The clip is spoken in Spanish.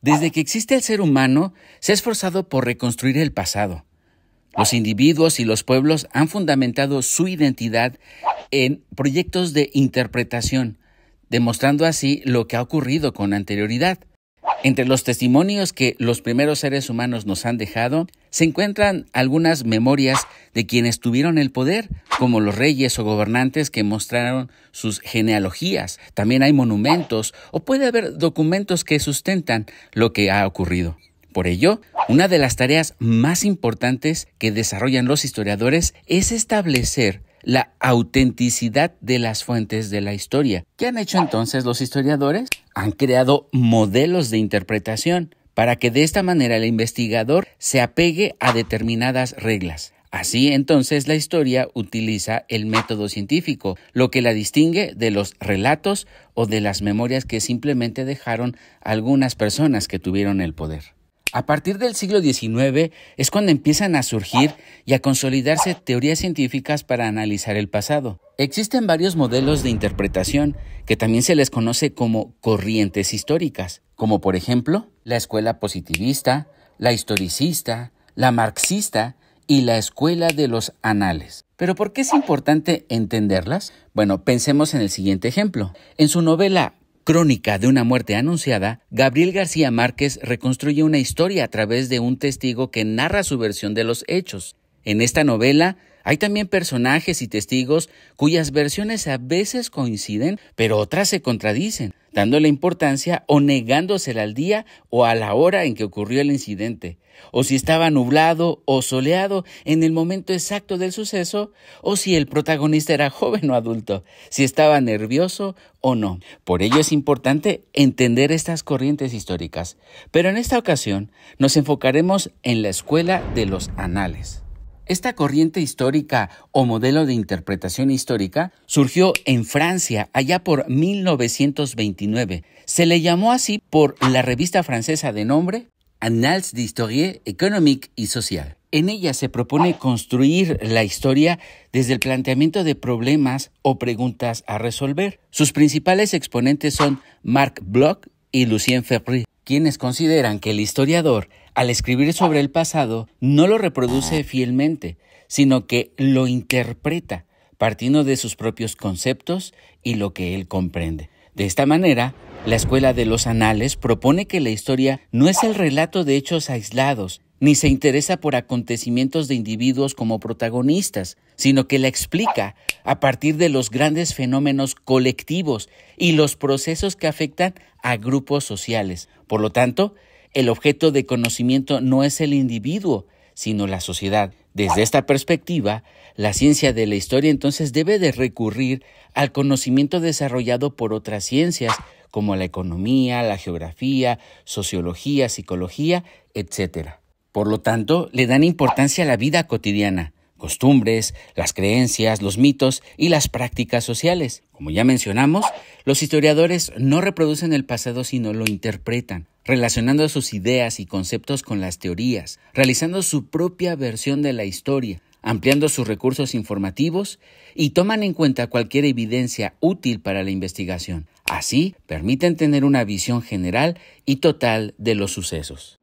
Desde que existe el ser humano, se ha esforzado por reconstruir el pasado. Los individuos y los pueblos han fundamentado su identidad en proyectos de interpretación, demostrando así lo que ha ocurrido con anterioridad. Entre los testimonios que los primeros seres humanos nos han dejado, se encuentran algunas memorias de quienes tuvieron el poder, como los reyes o gobernantes que mostraron sus genealogías. También hay monumentos o puede haber documentos que sustentan lo que ha ocurrido. Por ello, una de las tareas más importantes que desarrollan los historiadores es establecer la autenticidad de las fuentes de la historia. ¿Qué han hecho entonces los historiadores? Han creado modelos de interpretación para que de esta manera el investigador se apegue a determinadas reglas. Así entonces la historia utiliza el método científico, lo que la distingue de los relatos o de las memorias que simplemente dejaron algunas personas que tuvieron el poder. A partir del siglo XIX es cuando empiezan a surgir y a consolidarse teorías científicas para analizar el pasado. Existen varios modelos de interpretación que también se les conoce como corrientes históricas, como por ejemplo la escuela positivista, la historicista, la marxista y la escuela de los anales. ¿Pero por qué es importante entenderlas? Bueno, pensemos en el siguiente ejemplo. En su novela Crónica de una muerte anunciada, Gabriel García Márquez reconstruye una historia a través de un testigo que narra su versión de los hechos. En esta novela hay también personajes y testigos cuyas versiones a veces coinciden, pero otras se contradicen, dándole importancia o negándosela al día o a la hora en que ocurrió el incidente, o si estaba nublado o soleado en el momento exacto del suceso, o si el protagonista era joven o adulto, si estaba nervioso o no. Por ello es importante entender estas corrientes históricas, pero en esta ocasión nos enfocaremos en la escuela de los anales. Esta corriente histórica o modelo de interpretación histórica surgió en Francia allá por 1929. Se le llamó así por la revista francesa de nombre Annales d'Histoire économique et sociale. En ella se propone construir la historia desde el planteamiento de problemas o preguntas a resolver. Sus principales exponentes son Marc Bloch y Lucien Febvre, quienes consideran que el historiador, al escribir sobre el pasado, no lo reproduce fielmente, sino que lo interpreta, partiendo de sus propios conceptos y lo que él comprende. De esta manera, la escuela de los anales propone que la historia no es el relato de hechos aislados, ni se interesa por acontecimientos de individuos como protagonistas, sino que la explica a partir de los grandes fenómenos colectivos y los procesos que afectan a grupos sociales. Por lo tanto, el objeto de conocimiento no es el individuo, sino la sociedad. Desde esta perspectiva, la ciencia de la historia entonces debe de recurrir al conocimiento desarrollado por otras ciencias, como la economía, la geografía, sociología, psicología, etc. Por lo tanto, le dan importancia a la vida cotidiana, costumbres, las creencias, los mitos y las prácticas sociales. Como ya mencionamos, los historiadores no reproducen el pasado sino lo interpretan, relacionando sus ideas y conceptos con las teorías, realizando su propia versión de la historia, ampliando sus recursos informativos y toman en cuenta cualquier evidencia útil para la investigación. Así, permiten tener una visión general y total de los sucesos.